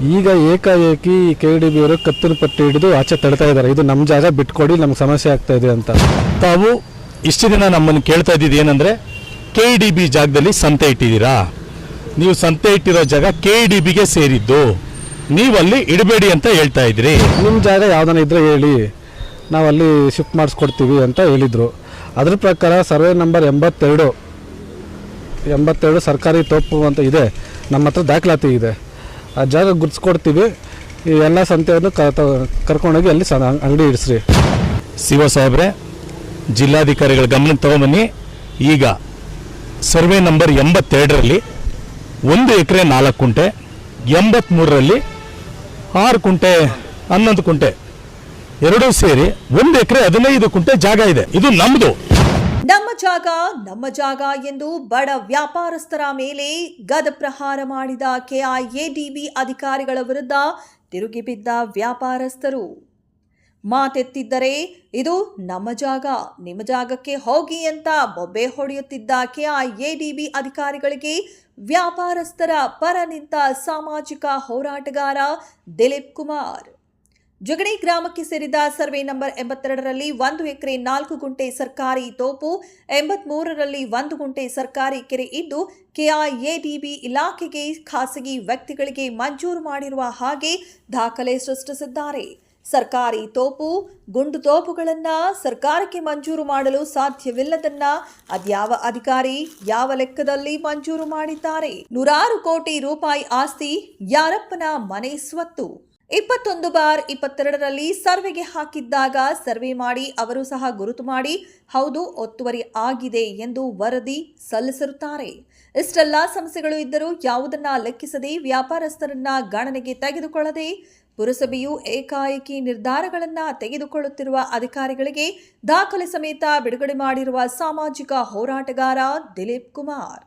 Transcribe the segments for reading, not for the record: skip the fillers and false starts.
ಈಗ ಏಕಾಏಕಿ KDB ಅವರು ಕತ್ತಿನ ಪಟ್ಟಿ ಹಿಡಿದು ಆಚೆ ತಳ್ತಾ ಇದ್ದಾರೆ. ಇದು ನಮ್ಮ ಜಾಗ ಬಿಟ್ಕೊಡಿ, ನಮ್ಗೆ ಸಮಸ್ಯೆ ಆಗ್ತಾ ಇದೆ ಅಂತ. ತಾವು ಇಷ್ಟು ದಿನ ನಮ್ಮನ್ನು ಕೇಳ್ತಾ ಇದ್ದಿದ್ದು ಏನಂದರೆ KDB ಜಾಗದಲ್ಲಿ ಸಂತೆ ಇಟ್ಟಿದ್ದೀರಾ, ನೀವು ಸಂತೆ ಇಟ್ಟಿರೋ ಜಾಗ KDBಗೆ ಸೇರಿದ್ದು, ನೀವಲ್ಲಿ ಇಡಬೇಡಿ ಅಂತ ಹೇಳ್ತಾ ಇದ್ರಿ. ನಿಮ್ಮ ಜಾಗ ಯಾವ್ದಾನ ಇದ್ರೆ ಹೇಳಿ, ನಾವಲ್ಲಿ ಶಿಫ್ಟ್ ಮಾಡಿಸ್ಕೊಡ್ತೀವಿ ಅಂತ ಹೇಳಿದರು. ಅದ್ರ ಪ್ರಕಾರ ಸರ್ವೆ ನಂಬರ್ 82 ಸರ್ಕಾರಿ ತೋಪು ಅಂತ ಇದೆ, ನಮ್ಮ ಹತ್ರ ದಾಖಲಾತಿ ಇದೆ. ಆ ಜಾಗ ಗುರ್ಸ್ಕೊಡ್ತೀವಿ, ಈ ಎಲ್ಲ ಸಂತೆಯನ್ನು ಕರ್ಕೊಂಡೋಗಿ ಅಲ್ಲಿ ಅಂಗಡಿ ಇಡಿಸ್ರಿ. ಶಿವ ಸಾಹೇಬ್ರೆ, ಜಿಲ್ಲಾಧಿಕಾರಿಗಳ ಗಮನಕ್ಕೆ ತಗೊಂಬನ್ನಿ. ಈಗ ಸರ್ವೆ ನಂಬರ್ 82ರಲ್ಲಿ 1 ಎಕರೆ 4 ಕುಂಟೆ, 83ರಲ್ಲಿ 6 ಕುಂಟೆ 11 ಕುಂಟೆ ಎರಡೂ ಸೇರಿ 1 ಎಕರೆ 15 ಕುಂಟೆ ಜಾಗ ಇದೆ. ಇದು ನಮ್ಮದು. ನಮ್ಮ ಜಾಗ ಎಂದು ಬಡ ವ್ಯಾಪಾರಸ್ಥರ ಮೇಲೆ ಗದಪ್ರಹಾರ ಮಾಡಿದ KIADB ಅಧಿಕಾರಿಗಳ ವಿರುದ್ಧ ತಿರುಗಿ ಬಿದ್ದ ವ್ಯಾಪಾರಸ್ಥರು ಮಾತೆತ್ತಿದ್ದರೆ ಇದು ನಮ್ಮ ಜಾಗ, ನಿಮ್ಮ ಜಾಗಕ್ಕೆ ಹೋಗಿ ಅಂತ ಬೊಬ್ಬೆ ಹೊಡೆಯುತ್ತಿದ್ದ KIADB ಅಧಿಕಾರಿಗಳಿಗೆ ವ್ಯಾಪಾರಸ್ಥರ ಪರ ನಿಂತ ಸಾಮಾಜಿಕ ಹೋರಾಟಗಾರ ದಿಲೀಪ್ ಕುಮಾರ್. ಜಗಣಿ ಗ್ರಾಮಕ್ಕೆ ಸೇರಿದ ಸರ್ವೆ ನಂಬರ್ 82ರಲ್ಲಿ 1 ಎಕರೆ 4 ಗುಂಟೆ ಸರ್ಕಾರಿ ತೋಪು, 83ರಲ್ಲಿ 1 ಗುಂಟೆ ಸರ್ಕಾರಿ ಕೆರೆ ಇದ್ದು KIADB ಇಲಾಖೆಗೆ ಖಾಸಗಿ ವ್ಯಕ್ತಿಗಳಿಗೆ ಮಂಜೂರು ಮಾಡಿರುವ ಹಾಗೆ ದಾಖಲೆ ಸೃಷ್ಟಿಸಿದ್ದಾರೆ. ಸರ್ಕಾರಿ ತೋಪು, ಗುಂಡು ತೋಪುಗಳನ್ನು ಸರ್ಕಾರಕ್ಕೆ ಮಂಜೂರು ಮಾಡಲು ಸಾಧ್ಯವಿಲ್ಲದನ್ನ ಅದ್ಯಾವ ಅಧಿಕಾರಿ ಯಾವ ಲೆಕ್ಕದಲ್ಲಿ ಮಂಜೂರು ಮಾಡಿದ್ದಾರೆ? 100 ಕೋಟಿ ರೂಪಾಯಿ ಆಸ್ತಿ ಯಾರಪ್ಪನ ಮನೆ ಸ್ವತ್ತು. 21/22ರಲ್ಲಿ ಸರ್ವೆಗೆ ಹಾಕಿದ್ದಾಗ ಸರ್ವೆ ಮಾಡಿ ಅವರು ಸಹ ಗುರುತು ಮಾಡಿ ಹೌದು ಒತ್ತುವರಿ ಆಗಿದೆ ಎಂದು ವರದಿ ಸಲ್ಲಿಸಿರುತ್ತಾರೆ. ಇಷ್ಟೆಲ್ಲ ಸಮಸ್ಯೆಗಳು ಇದ್ದರೂ ಯಾವುದನ್ನ ಲೆಕ್ಕಿಸದೆ ವ್ಯಾಪಾರಸ್ಥರನ್ನ ಗಣನೆಗೆ ತೆಗೆದುಕೊಳ್ಳದೆ ಪುರಸಭೆಯು ಏಕಾಏಕಿ ನಿರ್ಧಾರಗಳನ್ನು ತೆಗೆದುಕೊಳ್ಳುತ್ತಿರುವ ಅಧಿಕಾರಿಗಳಿಗೆ ದಾಖಲೆ ಸಮೇತ ಬಿಡುಗಡೆ ಮಾಡಿರುವ ಸಾಮಾಜಿಕ ಹೋರಾಟಗಾರ ದಿಲೀಪ್ ಕುಮಾರ್.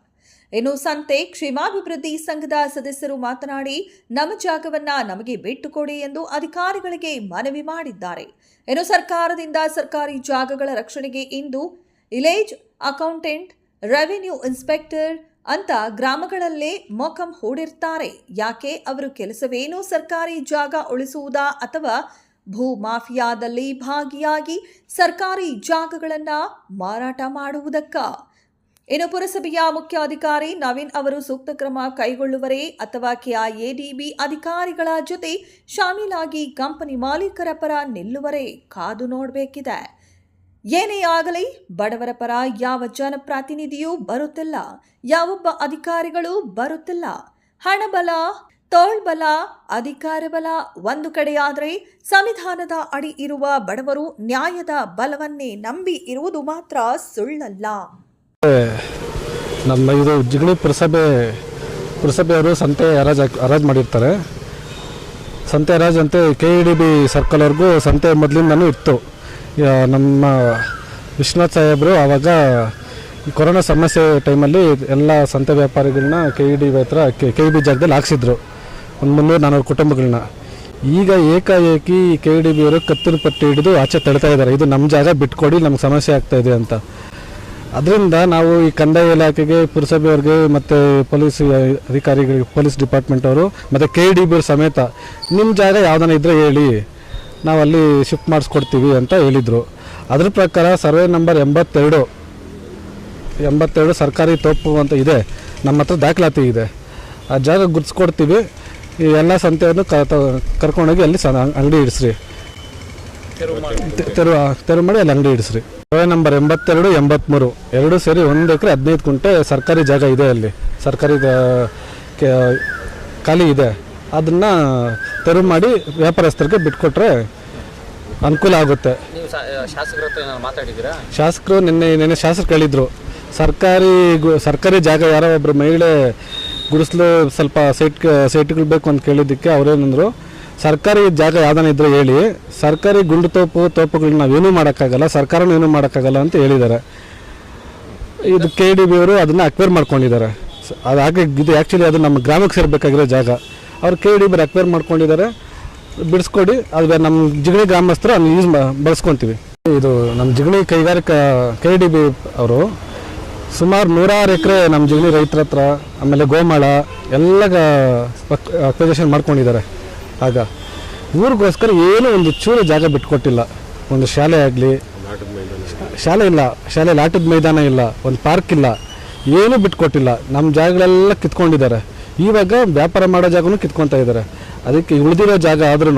ಇನ್ನು ಸಂತೆ ಕ್ಷೇಮಾಭಿವೃದ್ಧಿ ಸಂಘದ ಸದಸ್ಯರು ಮಾತನಾಡಿ ನಮ್ಮ ಜಾಗವನ್ನ ನಮಗೆ ಬಿಟ್ಟುಕೊಡಿ ಎಂದು ಅಧಿಕಾರಿಗಳಿಗೆ ಮನವಿ ಮಾಡಿದ್ದಾರೆ. ಇನ್ನು ಸರ್ಕಾರದಿಂದ ಸರ್ಕಾರಿ ಜಾಗಗಳ ರಕ್ಷಣೆಗೆ ಇಂದು ವಿಲೇಜ್ ಅಕೌಂಟೆಂಟ್, ರೆವಿನ್ಯೂ ಇನ್ಸ್ಪೆಕ್ಟರ್ ಅಂತ ಗ್ರಾಮಗಳಲ್ಲೇ ಮೊಕಂ ಹೂಡಿರ್ತಾರೆ. ಯಾಕೆ ಅವರು ಕೆಲಸವೇನು ಸರ್ಕಾರಿ ಜಾಗ ಉಳಿಸುವುದಾ ಅಥವಾ ಭೂ ಮಾಫಿಯಾದಲ್ಲಿ ಭಾಗಿಯಾಗಿ ಸರ್ಕಾರಿ ಜಾಗಗಳನ್ನು ಮಾರಾಟ ಮಾಡುವುದಕ್ಕ? ಇನ್ನು ಪುರಸಭೆಯ ಮುಖ್ಯ ಅಧಿಕಾರಿ ನವೀನ್ ಅವರು ಸೂಕ್ತ ಕ್ರಮ ಕೈಗೊಳ್ಳುವರೇ ಅಥವಾ KIADB ಅಧಿಕಾರಿಗಳ ಜೊತೆ ಶಾಮೀಲಾಗಿ ಕಂಪನಿ ಮಾಲೀಕರ ಪರ ನಿಲ್ಲುವರೇ ಕಾದು ನೋಡಬೇಕಿದೆ. ಏನೇ ಆಗಲಿ ಬಡವರ ಪರ ಯಾವ ಜನಪ್ರತಿನಿಧಿಯೂ ಬರುತ್ತಿಲ್ಲ, ಯಾವೊಬ್ಬ ಅಧಿಕಾರಿಗಳು ಬರುತ್ತಿಲ್ಲ. ಹಣಬಲ, ತೋಳ್ಬಲ, ಅಧಿಕಾರ ಬಲ ಒಂದು ಕಡೆಯಾದರೆ ಸಂವಿಧಾನದ ಅಡಿ ಇರುವ ಬಡವರು ನ್ಯಾಯದ ಬಲವನ್ನೇ ನಂಬಿ ಇರುವುದು ಮಾತ್ರ ಸುಳ್ಳಲ್ಲ. ನಮ್ಮ ಇದು ಜಿಗಣಿ ಪುರಸಭೆಯವರು ಸಂತೆ ಹರಾಜು ಮಾಡಿರ್ತಾರೆ. ಸಂತೆ ಹರಾಜು ಅಂತೆ KIADB ಸರ್ಕಲ್ವರೆಗೂ ಸಂತೆ ಮೊದಲಿಂದನೂ ಇತ್ತು. ನಮ್ಮ ವಿಶ್ವನಾಥ್ ಸಾಹೇಬರು ಆವಾಗ ಕೊರೋನಾ ಸಮಸ್ಯೆ ಟೈಮಲ್ಲಿ ಎಲ್ಲ ಸಂತೆ ವ್ಯಾಪಾರಿಗಳನ್ನ KIADB ಜಾಗದಲ್ಲಿ ಹಾಕ್ಸಿದ್ರು, ಒಂದು 300-400 ಕುಟುಂಬಗಳನ್ನ. ಈಗ ಏಕಾಏಕಿ KIADB ಅವರು ಕತ್ತಿನ ಪಟ್ಟಿ ಹಿಡಿದು ಆಚೆ ತಳ್ತಾ ಇದ್ದಾರೆ. ಇದು ನಮ್ಮ ಜಾಗ ಬಿಟ್ಕೊಡಿ, ನಮ್ಗೆ ಸಮಸ್ಯೆ ಆಗ್ತಾ ಇದೆ ಅಂತ. ಅದರಿಂದ ನಾವು ಈ ಕಂದಾಯ ಇಲಾಖೆಗೆ, ಪುರಸಭೆಯವ್ರಿಗೆ ಮತ್ತು ಪೊಲೀಸ್ ಅಧಿಕಾರಿಗಳಿಗೆ, ಪೊಲೀಸ್ ಡಿಪಾರ್ಟ್ಮೆಂಟ್ ಅವರು ಮತ್ತು KIADB ಅವ್ರ ಸಮೇತ ನಿಮ್ಮ ಜಾಗ ಯಾವ್ದಾನ ಇದ್ದರೆ ಹೇಳಿ, ನಾವಲ್ಲಿ ಶಿಫ್ಟ್ ಮಾಡಿಸ್ಕೊಡ್ತೀವಿ ಅಂತ ಹೇಳಿದರು. ಅದ್ರ ಪ್ರಕಾರ ಸರ್ವೆ ನಂಬರ್ 82 ಸರ್ಕಾರಿ ತೋಪು ಅಂತ ಇದೆ, ನಮ್ಮ ಹತ್ರ ದಾಖಲಾತಿ ಇದೆ. ಆ ಜಾಗ ಗುರ್ಸ್ಕೊಡ್ತೀವಿ, ಈ ಎಲ್ಲ ಸಂತೆಯನ್ನು ಕರ್ಕೊಂಡೋಗಿ ಅಲ್ಲಿ ಅಂಗಡಿ ಇಡಿಸ್ರಿ, ತೆರವು ಮಾಡಿ ಅಲ್ಲಿ ಅಂಗಡಿ ಇಡಿಸ್ರಿ. ಸರ್ವೆ ನಂಬರ್ 82, 83 ಎರಡೂ ಸೇರಿ 1 ಎಕರೆ 15 ಕುಂಟೆ ಸರ್ಕಾರಿ ಜಾಗ ಇದೆ. ಅಲ್ಲಿ ಸರ್ಕಾರಿ ಖಾಲಿ ಇದೆ, ಅದನ್ನು ತೆರವು ಮಾಡಿ ವ್ಯಾಪಾರಸ್ಥರಿಗೆ ಬಿಟ್ಕೊಟ್ರೆ ಅನುಕೂಲ ಆಗುತ್ತೆ. ಶಾಸಕರು ನಿನ್ನೆ ಶಾಸಕರು ಕೇಳಿದ್ರು, ಸರ್ಕಾರಿ ಜಾಗ ಯಾರೋ ಒಬ್ಬರು ಮಹಿಳೆ ಗುಡಿಸಲು ಸ್ವಲ್ಪ ಸೈಟ್ಗಳು ಬೇಕು ಅಂತ ಕೇಳಿದ್ದಕ್ಕೆ ಅವರೇನಂದ್ರು, ಸರ್ಕಾರಿ ಜಾಗ ಯಾವ್ದಾನ ಇದ್ರೆ ಹೇಳಿ, ಸರ್ಕಾರಿ ಗುಂಡು ತೋಪುಗಳನ್ನ ನಾವೇನೂ ಮಾಡೋಕ್ಕಾಗಲ್ಲ, ಸರ್ಕಾರನೂ ಏನೂ ಮಾಡೋಕ್ಕಾಗಲ್ಲ ಅಂತ ಹೇಳಿದ್ದಾರೆ. ಇದು KIADB ಅವರು ಅದನ್ನು ಅಕ್ವೈರ್ ಮಾಡ್ಕೊಂಡಿದ್ದಾರೆ. ಅದು ಹಾಗೆ ಇದು ಆ್ಯಕ್ಚುಲಿ ಅದು ನಮ್ಮ ಗ್ರಾಮಕ್ಕೆ ಸೇರಬೇಕಾಗಿರೋ ಜಾಗ, ಅವ್ರು KIADB ಅಕ್ವೈರ್ ಮಾಡ್ಕೊಂಡಿದ್ದಾರೆ. ಬಿಡಿಸ್ಕೊಡಿ, ಅದು ನಮ್ಮ ಜಿಗಣಿ ಗ್ರಾಮಸ್ಥರು ಅದನ್ನು ಬಳಸ್ಕೊತೀವಿ. ಇದು ನಮ್ಮ ಜಿಗಣಿ ಕೈಗಾರಿಕಾ KIADB ಅವರು ಸುಮಾರು 100 ಎಕರೆ ನಮ್ಮ ಜಿಗಣಿ ರೈತರ ಹತ್ರ, ಆಮೇಲೆ ಗೋಮಾಳ ಎಲ್ಲ ಅಕ್ವಿಸಿಷನ್ ಮಾಡ್ಕೊಂಡಿದ್ದಾರೆ. ಆಗ ಊರಿಗೋಸ್ಕರ ಏನೂ ಒಂದು ಚೂರು ಜಾಗ ಬಿಟ್ಕೊಟ್ಟಿಲ್ಲ. ಒಂದು ಶಾಲೆ ಆಗಲಿ, ಶಾಲೆ ಇಲ್ಲ, ಶಾಲೆಯಲ್ಲಿ ಆಟದ ಮೈದಾನ ಇಲ್ಲ, ಒಂದು ಪಾರ್ಕ್ ಇಲ್ಲ, ಏನೂ ಬಿಟ್ಕೊಟ್ಟಿಲ್ಲ. ನಮ್ಮ ಜಾಗಗಳೆಲ್ಲ ಕಿತ್ಕೊಂಡಿದ್ದಾರೆ. ಇವಾಗ ವ್ಯಾಪಾರ ಮಾಡೋ ಜಾಗನೂ ಕಿತ್ಕೊತಾ ಇದ್ದಾರೆ. ಅದಕ್ಕೆ ಉಳಿದಿರೋ ಜಾಗ ಆದ್ರೂ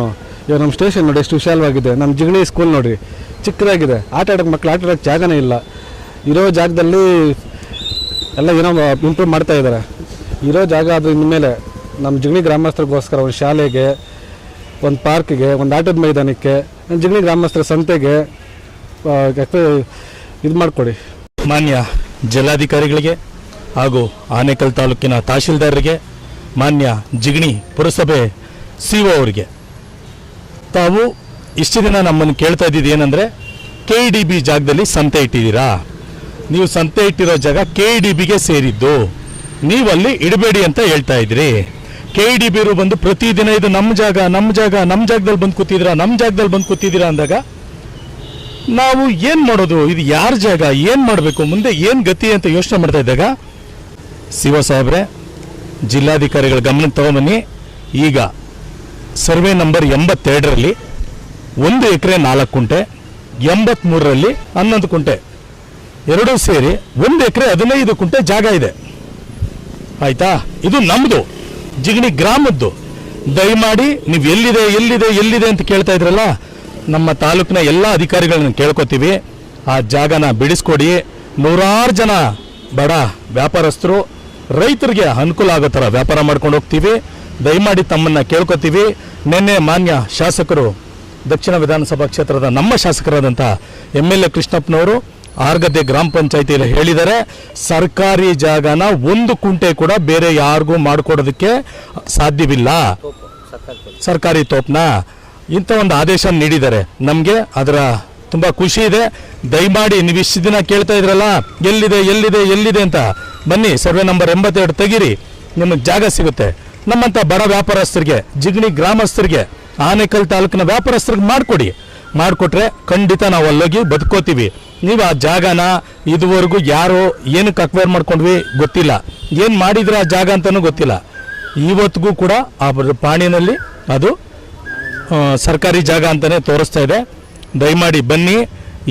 ಇವಾಗ ನಮ್ಮ ಸ್ಟೇಷನ್ ನೋಡಿ ಎಷ್ಟು ವಿಶಾಲವಾಗಿದೆ. ನಮ್ಮ ಜಿಗಣಿ ಸ್ಕೂಲ್ ನೋಡಿ ಚಿಕ್ಕದಾಗಿದೆ. ಮಕ್ಕಳು ಆಟ ಆಡೋಕ್ಕೆ ಜಾಗನೇ ಇಲ್ಲ. ಇರೋ ಜಾಗದಲ್ಲಿ ಎಲ್ಲ ಏನೋ ಇಂಪ್ರೂವ್ ಮಾಡ್ತಾ ಇದ್ದಾರೆ. ಇರೋ ಜಾಗ ಅದು ಇನ್ಮೇಲೆ ನಮ್ಮ ಜಿಗಣಿ ಗ್ರಾಮಸ್ಥರಿಗೋಸ್ಕರ ಒಂದು ಶಾಲೆಗೆ, ಒಂದು ಪಾರ್ಕಿಗೆ, ಒಂದು ಆಟದ ಮೈದಾನಕ್ಕೆ, ಜಿಗಣಿ ಗ್ರಾಮಸ್ಥರ ಸಂತೆಗೆ ಇದು ಮಾಡಿಕೊಡಿ. ಮಾನ್ಯ ಜಿಲ್ಲಾಧಿಕಾರಿಗಳಿಗೆ ಹಾಗೂ ಆನೇಕಲ್ ತಾಲೂಕಿನ ತಹಶೀಲ್ದಾರರಿಗೆ, ಮಾನ್ಯ ಜಿಗಣಿ ಪುರಸಭೆ ಸಿಒ ಅವರಿಗೆ, ತಾವು ಇಷ್ಟು ದಿನ ನಮ್ಮನ್ನು ಕೇಳ್ತಾ ಇದ್ದಿದ್ದು ಏನಂದರೆ KDB ಜಾಗದಲ್ಲಿ ಸಂತೆ ಇಟ್ಟಿದ್ದೀರಾ, ನೀವು ಸಂತೆ ಇಟ್ಟಿರೋ ಜಾಗ KDBಗೆ ಸೇರಿದ್ದು, ನೀವಲ್ಲಿ ಇಡಬೇಡಿ ಅಂತ ಹೇಳ್ತಾ ಇದ್ರಿ. KDBರು ಬಂದು ಪ್ರತಿದಿನ ಇದು ನಮ್ಮ ಜಾಗದಲ್ಲಿ ಬಂದು ಕೂತಿದ್ದೀರಾ ಅಂದಾಗ ನಾವು ಏನು ಮಾಡೋದು, ಇದು ಯಾರ ಜಾಗ, ಏನು ಮಾಡಬೇಕು, ಮುಂದೆ ಏನು ಗತಿ ಅಂತ ಯೋಚನೆ ಮಾಡ್ತಾ ಇದ್ದಾಗ ಸಿಒ ಸಾಹೇಬ್ರೆ, ಜಿಲ್ಲಾಧಿಕಾರಿಗಳ ಗಮನಕ್ಕೆ ತಗೊಂಬನ್ನಿ. ಈಗ ಸರ್ವೆ ನಂಬರ್ 82ರಲ್ಲಿ 1 ಎಕರೆ 4 ಕುಂಟೆ, 83ರಲ್ಲಿ 11 ಕುಂಟೆ, ಎರಡೂ ಸೇರಿ 1 ಎಕರೆ 15 ಕುಂಟೆ ಜಾಗ ಇದೆ. ಆಯ್ತಾ? ಇದು ನಮ್ಮದು, ಜಿಗಣಿ ಗ್ರಾಮದ್ದು. ದಯಮಾಡಿ ನೀವು ಎಲ್ಲಿದೆ ಅಂತ ಕೇಳ್ತಾ ಇದ್ರಲ್ಲ, ನಮ್ಮ ತಾಲೂಕಿನ ಎಲ್ಲ ಅಧಿಕಾರಿಗಳನ್ನ ಕೇಳ್ಕೊತೀವಿ, ಆ ಜಾಗನ ಬಿಡಿಸ್ಕೊಡಿ. 100 ಜನ ಬಡ ವ್ಯಾಪಾರಸ್ಥರು, ರೈತರಿಗೆ ಅನುಕೂಲ ಆಗೋ ಥರ ವ್ಯಾಪಾರ ಮಾಡ್ಕೊಂಡು ಹೋಗ್ತೀವಿ. ದಯಮಾಡಿ ತಮ್ಮನ್ನು ಕೇಳ್ಕೊತೀವಿ. ನಿನ್ನೆ ಮಾನ್ಯ ಶಾಸಕರು, ದಕ್ಷಿಣ ವಿಧಾನಸಭಾ ಕ್ಷೇತ್ರದ ನಮ್ಮ ಶಾಸಕರಾದಂಥ MLA ಕೃಷ್ಣಪ್ಪನವರು ಆರ್ಗದ್ದೆ ಗ್ರಾಮ ಪಂಚಾಯತಿಯಲ್ಲಿ ಹೇಳಿದ್ದಾರೆ, ಸರ್ಕಾರಿ ಜಾಗನ 1 ಕುಂಟೆ ಕೂಡ ಬೇರೆ ಯಾರಿಗೂ ಮಾಡಿಕೊಡೋದಕ್ಕೆ ಸಾಧ್ಯವಿಲ್ಲ, ಸರ್ಕಾರಿ ತೋಪ್ನ ಇಂಥ ಒಂದು ಆದೇಶ ನೀಡಿದ್ದಾರೆ. ನಮಗೆ ಅದರ ತುಂಬ ಖುಷಿ ಇದೆ. ದಯಮಾಡಿ ನೀವು ಇಷ್ಟು ದಿನ ಕೇಳ್ತಾ ಇದ್ರಲ್ಲ ಎಲ್ಲಿದೆ ಅಂತ, ಬನ್ನಿ ಸರ್ವೆ ನಂಬರ್ 82 ತೆಗೀರಿ, ನಿಮಗೆ ಜಾಗ ಸಿಗುತ್ತೆ. ನಮ್ಮಂಥ ಬಡ ವ್ಯಾಪಾರಸ್ಥರಿಗೆ, ಜಿಗಣಿ ಗ್ರಾಮಸ್ಥರಿಗೆ, ಆನೇಕಲ್ ತಾಲೂಕಿನ ವ್ಯಾಪಾರಸ್ಥರಿಗೆ ಮಾಡಿಕೊಟ್ರೆ ಖಂಡಿತ ನಾವು ಅಲ್ಲೋಗಿ ಬದುಕೋತೀವಿ. ನೀವು ಆ ಜಾಗನ ಇದುವರೆಗೂ ಯಾರೋ ಏನಕ್ಕೆ ಅಕ್ವೈರ್ ಮಾಡ್ಕೊಂಡ್ವಿ ಗೊತ್ತಿಲ್ಲ, ಏನು ಮಾಡಿದ್ರೆ ಆ ಜಾಗ ಅಂತಲೂ ಗೊತ್ತಿಲ್ಲ. ಇವತ್ತಿಗೂ ಕೂಡ ಆ ಪಾಣಿನಲ್ಲಿ ಅದು ಸರ್ಕಾರಿ ಜಾಗ ಅಂತಲೇ ತೋರಿಸ್ತಾ ಇದೆ. ದಯಮಾಡಿ ಬನ್ನಿ,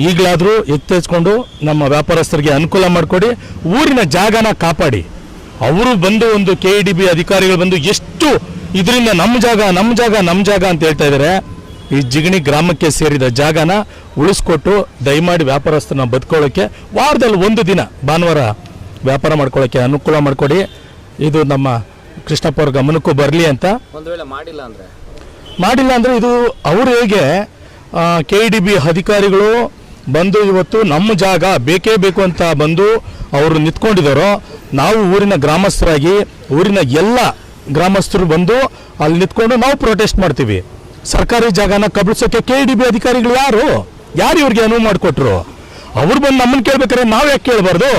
ಈಗಲಾದರೂ ಎಚ್ಚೆತ್ಕೊಂಡು ನಮ್ಮ ವ್ಯಾಪಾರಸ್ಥರಿಗೆ ಅನುಕೂಲ ಮಾಡಿಕೊಡಿ, ಊರಿನ ಜಾಗನ ಕಾಪಾಡಿ. ಅವರು ಬಂದು ಒಂದು KDB ಅಧಿಕಾರಿಗಳು ಬಂದು ಎಷ್ಟು ಇದರಿಂದ ನಮ್ಮ ಜಾಗ ಅಂತ ಹೇಳ್ತಾ ಇದ್ದಾರೆ. ಈ ಜಿಗಣಿ ಗ್ರಾಮಕ್ಕೆ ಸೇರಿದ ಜಾಗನ ಉಳಿಸ್ಕೊಟ್ಟು ದಯಮಾಡಿ ವ್ಯಾಪಾರಸ್ಥರನ್ನ ಬದುಕೊಳ್ಳೋಕ್ಕೆ ವಾರದಲ್ಲಿ 1 ದಿನ ಭಾನುವಾರ ವ್ಯಾಪಾರ ಮಾಡ್ಕೊಳ್ಳೋಕ್ಕೆ ಅನುಕೂಲ ಮಾಡಿಕೊಡಿ. ಇದು ನಮ್ಮ ಕೃಷ್ಣಪ್ಪ ಅವ್ರ ಗಮನಕ್ಕೂ ಬರಲಿ ಅಂತ. ಒಂದು ವೇಳೆ ಮಾಡಿಲ್ಲ ಅಂದರೆ ಇದು ಅವರು ಹೇಗೆ KDB ಅಧಿಕಾರಿಗಳು ಬಂದು ಇವತ್ತು ನಮ್ಮ ಜಾಗ ಬೇಕೇ ಬೇಕು ಅಂತ ಬಂದು ಅವರು ನಿಂತ್ಕೊಂಡಿದ್ದಾರೋ, ನಾವು ಊರಿನ ಗ್ರಾಮಸ್ಥರಾಗಿ ಊರಿನ ಎಲ್ಲ ಗ್ರಾಮಸ್ಥರು ಬಂದು ಅಲ್ಲಿ ನಿಂತ್ಕೊಂಡು ನಾವು ಪ್ರೊಟೆಸ್ಟ್ ಮಾಡ್ತೀವಿ. ಸರ್ಕಾರಿ ಜಾಗನ ಕಬಳಿಸೋಕೆ KDB ಅಧಿಕಾರಿಗಳು ಯಾರು ಇವ್ರಿಗೆ ಅನುವು ಮಾಡಿಕೊಟ್ರು? ಅವ್ರು ಬಂದು ನಮ್ಮನ್ನು ಕೇಳ್ಬೇಕಾದ್ರೆ ನಾವು ಯಾಕೆ ಕೇಳಬಾರ್ದು?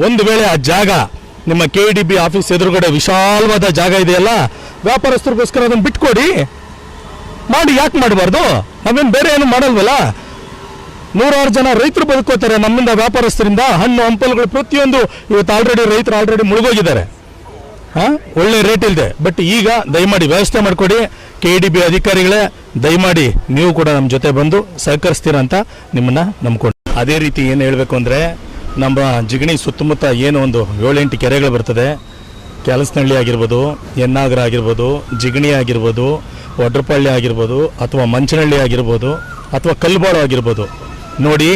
ಒಂದು ವೇಳೆ ಆ ಜಾಗ ನಿಮ್ಮ KDB ಆಫೀಸ್ ಎದುರುಗಡೆ ವಿಶಾಲವಾದ ಜಾಗ ಇದೆಯಲ್ಲ, ವ್ಯಾಪಾರಸ್ಥರಿಗೋಸ್ಕರ ಅದನ್ನು ಬಿಟ್ಕೊಡಿ, ಮಾಡಿ. ಯಾಕೆ ಮಾಡಬಾರ್ದು? ನಾವೇನು ಬೇರೆ ಏನು ಮಾಡಲ್ವಲ್ಲ. 100 ಜನ ರೈತರು ಬದುಕೋತಾರೆ ನಮ್ಮಿಂದ, ವ್ಯಾಪಾರಸ್ಥರಿಂದ. ಹಣ್ಣು ಹಂಪಲುಗಳು ಪ್ರತಿಯೊಂದು ಇವತ್ತು ರೈತರು ಮುಳುಗೋಗಿದ್ದಾರೆ, ಒಳ್ಳೆ ರೇಟ್ ಇಲ್ಲದೆ. ಬಟ್ ಈಗ ದಯಮಾಡಿ ವ್ಯವಸ್ಥೆ ಮಾಡಿಕೊಡಿ. KDB ಅಧಿಕಾರಿಗಳೇ, ದಯಮಾಡಿ ನೀವು ಕೂಡ ನಮ್ಮ ಜೊತೆ ಬಂದು ಸಹಕರಿಸ್ತೀರಾ ಅಂತ ನಿಮ್ಮನ್ನ ನಂಬ್ಕೊಂಡು. ಅದೇ ರೀತಿ ಏನು ಹೇಳಬೇಕು ಅಂದರೆ, ನಮ್ಮ ಜಿಗಣಿ ಸುತ್ತಮುತ್ತ ಏನು ಒಂದು 7-8 ಕೆರೆಗಳು ಬರ್ತದೆ. ಕೆಲಸನಹಳ್ಳಿ ಆಗಿರ್ಬೋದು, ಎನ್ನಾಗರ ಆಗಿರ್ಬೋದು, ಜಿಗಣಿ ಆಗಿರ್ಬೋದು, ಒಡ್ರಪಳ್ಳಿ ಆಗಿರ್ಬೋದು, ಅಥವಾ ಮಂಚನಹಳ್ಳಿ ಆಗಿರ್ಬೋದು, ಅಥವಾ ಕಲ್ಬಾಳು ಆಗಿರ್ಬೋದು. ನೋಡಿ,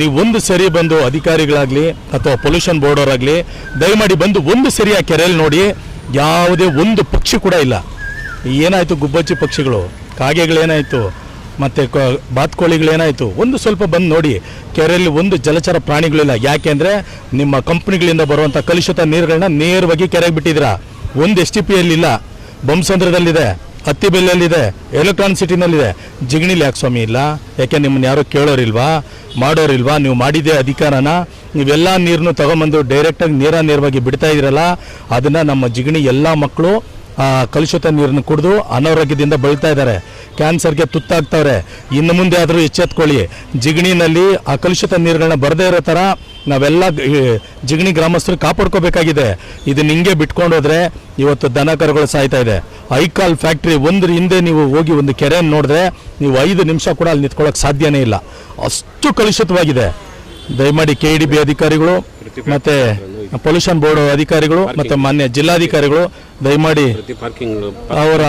ನೀವು ಒಂದು ಸರಿ ಬಂದು ಅಧಿಕಾರಿಗಳಾಗಲಿ ಅಥವಾ ಪೊಲ್ಯೂಷನ್ ಬೋರ್ಡ್ ಅವರಾಗಲಿ ದಯಮಾಡಿ ಬಂದು ಒಂದು ಸರಿ ಆ ಕೆರೆಯಲ್ಲಿ ನೋಡಿ, ಯಾವುದೇ ಒಂದು ಪಕ್ಷಿ ಕೂಡ ಇಲ್ಲ. ಏನಾಯಿತು, ಗುಬ್ಬಚ್ಚಿ ಪಕ್ಷಿಗಳು, ಕಾಗೆಗಳೇನಾಯಿತು, ಮತ್ತು ಬಾತ್ಕೋಳಿಗಳೇನಾಯಿತು, ಒಂದು ಸ್ವಲ್ಪ ಬಂದು ನೋಡಿ. ಕೆರೆಯಲ್ಲಿ ಒಂದು ಜಲಚರ ಪ್ರಾಣಿಗಳಿಲ್ಲ. ಯಾಕೆಂದರೆ ನಿಮ್ಮ ಕಂಪ್ನಿಗಳಿಂದ ಬರುವಂಥ ಕಲುಷಿತ ನೀರುಗಳನ್ನ ನೇರವಾಗಿ ಕೆರೆಗೆ ಬಿಟ್ಟಿದ್ದೀರಾ. ಒಂದು STPಯಲ್ಲಿಲ್ಲ, ಬೊಮ್ಮಸಂದ್ರದಲ್ಲಿದೆ, ಹತ್ತಿಬೆಲ್ಲಲ್ಲಿದೆ, ಎಲೆಕ್ಟ್ರಾನಿಕ್ ಸಿಟಿನಲ್ಲಿದೆ. ಜಿಗಣಿಲಿ ಯಾಕೆ ಸ್ವಾಮಿ ಇಲ್ಲ? ಯಾಕೆ ನಿಮ್ಮನ್ನು ಯಾರು ಕೇಳೋರಿಲ್ವಾ, ಮಾಡೋರಿಲ್ವಾ? ನೀವು ಮಾಡಿದ್ದೇ ಅಧಿಕಾರನ, ನೀವೆಲ್ಲ ನೀರನ್ನು ತಗೊಂಬಂದು ಡೈರೆಕ್ಟಾಗಿ ನೇರವಾಗಿ ಬಿಡ್ತಾ ಇದ್ದೀರಲ್ಲ, ಅದನ್ನು ನಮ್ಮ ಜಿಗಣಿ ಎಲ್ಲ ಮಕ್ಕಳು ಆ ಕಲುಷಿತ ನೀರನ್ನು ಕುಡಿದು ಅನಾರೋಗ್ಯದಿಂದ ಬಳಲ್ತಾ ಇದ್ದಾರೆ, ಕ್ಯಾನ್ಸರ್ಗೆ ತುತ್ತಾಗ್ತವ್ರೆ. ಇನ್ನು ಮುಂದೆ ಆದರೂ ಎಚ್ಚೆತ್ಕೊಳ್ಳಿ. ಜಿಗಣಿನಲ್ಲಿ ಆ ಕಲುಷಿತ ನೀರುಗಳನ್ನ ಬರದೇ ಇರೋ ಥರ ನಾವೆಲ್ಲ ಜಿಗಣಿ ಗ್ರಾಮಸ್ಥರು ಕಾಪಾಡ್ಕೋಬೇಕಾಗಿದೆ. ಇದನ್ನ ಹಿಂಗೆ ಬಿಟ್ಕೊಂಡು ಹೋದ್ರೆ ಇವತ್ತು ದನ ಕರುಗಳು ಸಾಯ್ತಾ ಇದೆ. ಐಕಾಲ್ ಫ್ಯಾಕ್ಟ್ರಿ ಒಂದ್ರ ಹಿಂದೆ ನೀವು ಹೋಗಿ ಒಂದು ಕೆರೆಯನ್ನು ನೋಡಿದ್ರೆ ನೀವು 5 ನಿಮಿಷ ಕೂಡ ಅಲ್ಲಿ ನಿಂತ್ಕೊಳ್ಳೋಕೆ ಸಾಧ್ಯನೇ ಇಲ್ಲ, ಅಷ್ಟು ಕಲುಷಿತವಾಗಿದೆ. ದಯಮಾಡಿ KEDB ಅಧಿಕಾರಿಗಳು ಮತ್ತು ಪೊಲ್ಯೂಷನ್ ಬೋರ್ಡ್ ಅಧಿಕಾರಿಗಳು ಮತ್ತು ಮಾನ್ಯ ಜಿಲ್ಲಾಧಿಕಾರಿಗಳು ದಯಮಾಡಿ ಅವರ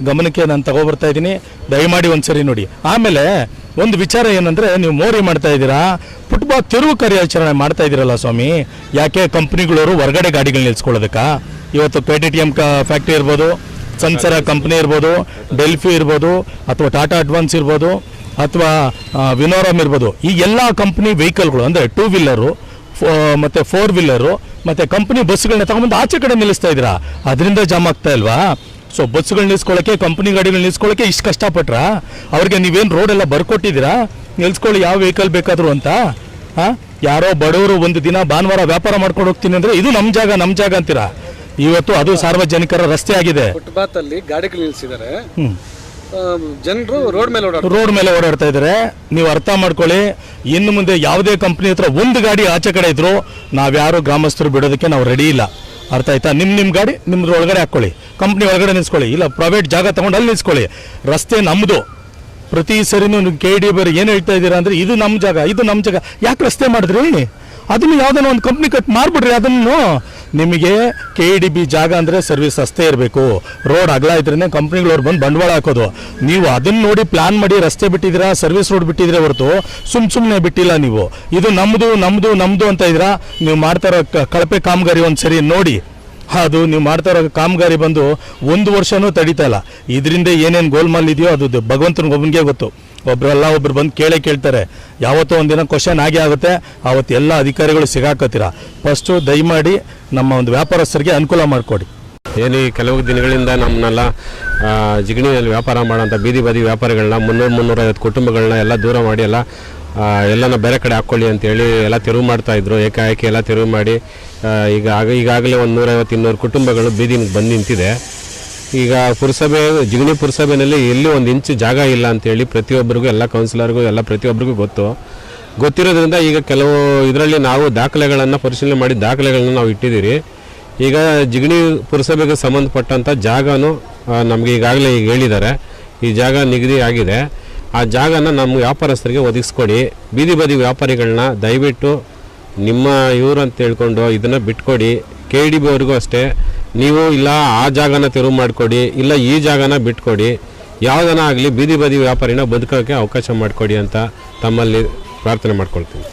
ಗಮನಕ್ಕೆ ನಾನು ತಗೊಬರ್ತಾ ಇದ್ದೀನಿ. ದಯಮಾಡಿ ಒಂದ್ಸರಿ ನೋಡಿ. ಆಮೇಲೆ ಒಂದು ವಿಚಾರ ಏನಂದರೆ, ನೀವು ಮೋರಿ ಮಾಡ್ತಾ ಇದ್ದೀರಾ, ಫುಟ್ಪಾತ್ ತೆರವು ಕಾರ್ಯಾಚರಣೆ ಮಾಡ್ತಾ ಇದ್ದೀರಲ್ಲ ಸ್ವಾಮಿ, ಯಾಕೆ ಕಂಪ್ನಿಗಳವರು ಹೊರಗಡೆ ಗಾಡಿಗಳು ನಿಲ್ಸ್ಕೊಳ್ಳೋದಕ್ಕೆ? ಇವತ್ತು KTTM ಫ್ಯಾಕ್ಟ್ರಿ ಇರ್ಬೋದು, ಸನ್ಸರ ಕಂಪ್ನಿ ಇರ್ಬೋದು, ಡೆಲ್ಫಿ ಇರ್ಬೋದು, ಅಥವಾ ಟಾಟಾ ಅಡ್ವಾನ್ಸ್ ಇರ್ಬೋದು, ಅಥವಾ ವಿನೋರಮ್ ಇರ್ಬೋದು, ಈ ಎಲ್ಲ ಕಂಪ್ನಿ ವೆಹಿಕಲ್ಗಳು ಅಂದರೆ 2 ವೀಲರು ಮತ್ತು 4 ವೀಲರು ಮತ್ತು ಕಂಪ್ನಿ ಬಸ್ಗಳನ್ನ ತಗೊಂಬಂದು ಆಚೆ ಕಡೆ ನಿಲ್ಲಿಸ್ತಾ ಇದ್ದೀರಾ, ಅದರಿಂದ ಜಾಮ್ ಆಗ್ತಾ ಇಲ್ವಾ? ಸೊ ಬಸ್ಗಳು ನಿಲ್ಸ್ಕೊಳ್ಳೋಕ್ಕೆ, ಕಂಪ್ನಿ ಗಾಡಿಗಳು ನಿಲ್ಸ್ಕೊಳ್ಳೋಕ್ಕೆ ಇಷ್ಟು ಕಷ್ಟಪಟ್ರ? ಅವ್ರಿಗೆ ನೀವೇನು ರೋಡೆಲ್ಲ ಬರ್ಕೊಟ್ಟಿದ್ದೀರಾ ನಿಲ್ಸ್ಕೊಳ್ಳಿ ಯಾವ ವೆಹಿಕಲ್ ಬೇಕಾದರೂ ಅಂತ? ಯಾರೋ ಬಡವರು ಒಂದು ದಿನ ಭಾನುವಾರ ವ್ಯಾಪಾರ ಮಾಡ್ಕೊಂಡು ಹೋಗ್ತೀನಿ ಅಂದರೆ ಇದು ನಮ್ಮ ಜಾಗ ಅಂತೀರಾ? ಇವತ್ತು ಅದು ಸಾರ್ವಜನಿಕರ ರಸ್ತೆ ಆಗಿದೆ. ಫುಟ್ಪಾತ್ ಅಲ್ಲಿ ಗಾಡಿಗಳು ನಿಲ್ಲಿಸಿದ್ದಾರೆ, ಜನರು ರೋಡ್ ಮೇಲೆ ಓಡಾಡ್ತಾ ಇದ್ದಾರೆ. ನೀವು ಅರ್ಥ ಮಾಡ್ಕೊಳ್ಳಿ, ಇನ್ನು ಮುಂದೆ ಯಾವುದೇ ಕಂಪ್ನಿ ಹತ್ರ ಒಂದು ಗಾಡಿ ಆಚೆ ಕಡೆ ಇದ್ರು ನಾವ್ಯಾರು ಗ್ರಾಮಸ್ಥರು ಬಿಡೋದಕ್ಕೆ ನಾವು ರೆಡಿ ಇಲ್ಲ. ಅರ್ಥ ಆಯ್ತಾ? ನಿಮ್ಮ ಗಾಡಿ ನಿಮ್ದು ಒಳಗಡೆ ಹಾಕ್ಕೊಳ್ಳಿ, ಕಂಪ್ನಿ ಒಳಗಡೆ ನಿಲ್ಸ್ಕೊಳ್ಳಿ, ಇಲ್ಲ ಪ್ರೈವೇಟ್ ಜಾಗ ತಗೊಂಡು ಅಲ್ಲಿ ನಿಲ್ಸ್ಕೊಳ್ಳಿ. ರಸ್ತೆ ನಮ್ಮದು. ಪ್ರತಿ ಸರಿನೂ KEDB ಏನು ಹೇಳ್ತಾ ಇದ್ದೀರಾ ಅಂದರೆ ಇದು ನಮ್ಮ ಜಾಗ. ಯಾಕೆ ರಸ್ತೆ ಮಾಡಿದ್ರಿ? ಅದನ್ನು ಯಾವುದನ್ನ ಒಂದು ಕಂಪ್ನಿ ಕಟ್ ಮಾಡಿಬಿಡ್ರಿ. ಅದನ್ನು ನಿಮಗೆ KEDB ಜಾಗ ಅಂದರೆ ಸರ್ವಿಸ್ ಅಷ್ಟೇ ಇರಬೇಕು. ರೋಡ್ ಅಗಲ ಇದ್ರೇ ಕಂಪ್ನಿಗಳವ್ರು ಬಂದು ಬಂಡವಾಳ ಹಾಕೋದು. ನೀವು ಅದನ್ನು ನೋಡಿ ಪ್ಲಾನ್ ಮಾಡಿ ರಸ್ತೆ ಬಿಟ್ಟಿದ್ದೀರಾ, ಸರ್ವಿಸ್ ರೋಡ್ ಬಿಟ್ಟಿದ್ರೆ ಹೊರತು ಸುಮ್ಮನೆ ಬಿಟ್ಟಿಲ್ಲ ನೀವು. ಇದು ನಮ್ಮದು ಅಂತ ಇದ್ದೀರಾ. ನೀವು ಮಾಡ್ತಾ ಇರೋ ಕಳಪೆ ಕಾಮಗಾರಿ ಒಂದು ಸರಿ ನೋಡಿ. ಅದು ನೀವು ಮಾಡ್ತಾ ಇರೋ ಕಾಮಗಾರಿ ಬಂದು 1 ವರ್ಷನೂ ತಡೀತಾ ಇಲ್ಲ. ಇದರಿಂದ ಏನೇನು ಗೋಲ್ಮಾಲ್ ಇದೆಯೋ ಅದು ಭಗವಂತನಿಗೊಬ್ಬನಿಗೆ ಗೊತ್ತು. ಒಬ್ರು ಬಂದು ಕೇಳ್ತಾರೆ. ಯಾವತ್ತೋ ಒಂದಿನ ಕ್ವಶನ್ ಆಗೇ ಆಗುತ್ತೆ. ಆವತ್ತು ಎಲ್ಲ ಅಧಿಕಾರಿಗಳು ಸಿಗಾಕತ್ತೀರ. ಫಸ್ಟು ದಯಮಾಡಿ ನಮ್ಮ ಒಂದು ವ್ಯಾಪಾರಸ್ಥರಿಗೆ ಅನುಕೂಲ ಮಾಡಿಕೊಡಿ. ಏನು ಈ ಕೆಲವು ದಿನಗಳಿಂದ ನಮ್ಮನ್ನೆಲ್ಲ ಜಿಗಣಿಯಲ್ಲಿ ವ್ಯಾಪಾರ ಮಾಡೋಂಥ ಬೀದಿ ಬದಿ ವ್ಯಾಪಾರಿಗಳನ್ನ 300-350 ಕುಟುಂಬಗಳನ್ನ ಎಲ್ಲ ದೂರ ಮಾಡಿ ಎಲ್ಲನ ಬೇರೆ ಕಡೆ ಹಾಕ್ಕೊಳ್ಳಿ ಅಂತೇಳಿ ಎಲ್ಲ ತೆರವು ಮಾಡ್ತಾಯಿದ್ರು. ಏಕಾಏಕಿ ಎಲ್ಲ ತೆರವು ಮಾಡಿ ಈಗಾಗಲೇ ಒಂದು 150-200 ಕುಟುಂಬಗಳು ಬೀದಿಗೆ ಬಂದು ನಿಂತಿದೆ. ಈಗ ಜಿಗಣಿ ಪುರಸಭೆಯಲ್ಲಿ ಎಲ್ಲಿ 1 ಇಂಚು ಜಾಗ ಇಲ್ಲ ಅಂತೇಳಿ ಪ್ರತಿಯೊಬ್ಬರಿಗೂ, ಎಲ್ಲ ಕೌನ್ಸಿಲರ್ಗೂ, ಎಲ್ಲ ಪ್ರತಿಯೊಬ್ಬರಿಗೂ ಗೊತ್ತಿರೋದ್ರಿಂದ ಈಗ ಕೆಲವು ಇದರಲ್ಲಿ ನಾವು ದಾಖಲೆಗಳನ್ನು ಪರಿಶೀಲನೆ ಮಾಡಿ ದಾಖಲೆಗಳನ್ನು ನಾವು ಇಟ್ಟಿದ್ದೀರಿ. ಈಗ ಜಿಗಣಿ ಪುರಸಭೆಗೆ ಸಂಬಂಧಪಟ್ಟಂಥ ಜಾಗನೂ ನಮಗೆ ಈಗಾಗಲೇ ಈಗ ಹೇಳಿದ್ದಾರೆ, ಈ ಜಾಗ ನಿಗದಿ ಆಗಿದೆ. ಆ ಜಾಗನ ನಮ್ಮ ವ್ಯಾಪಾರಸ್ಥರಿಗೆ ಒದಗಿಸ್ಕೊಡಿ. ಬೀದಿ ಬದಿ ವ್ಯಾಪಾರಿಗಳನ್ನ ದಯವಿಟ್ಟು ನಿಮ್ಮ ಇವರು ಅಂತ ಹೇಳ್ಕೊಂಡು ಇದನ್ನು ಬಿಟ್ಕೊಡಿ. KEDB ಅವ್ರಿಗೂ ಅಷ್ಟೇ, ನೀವು ಇಲ್ಲ ಆ ಜಾಗನ ತೆರವು ಮಾಡಿಕೊಡಿ, ಇಲ್ಲ ಈ ಜಾಗನ ಬಿಟ್ಕೊಡಿ. ಯಾವುದನ್ನ ಆಗಲಿ ಬೀದಿ ಬದಿ ವ್ಯಾಪಾರಿನ ಬದುಕೋಕ್ಕೆ ಅವಕಾಶ ಮಾಡಿಕೊಡಿ ಅಂತ ತಮ್ಮಲ್ಲಿ ಪ್ರಾರ್ಥನೆ ಮಾಡ್ಕೊಳ್ತೀನಿ.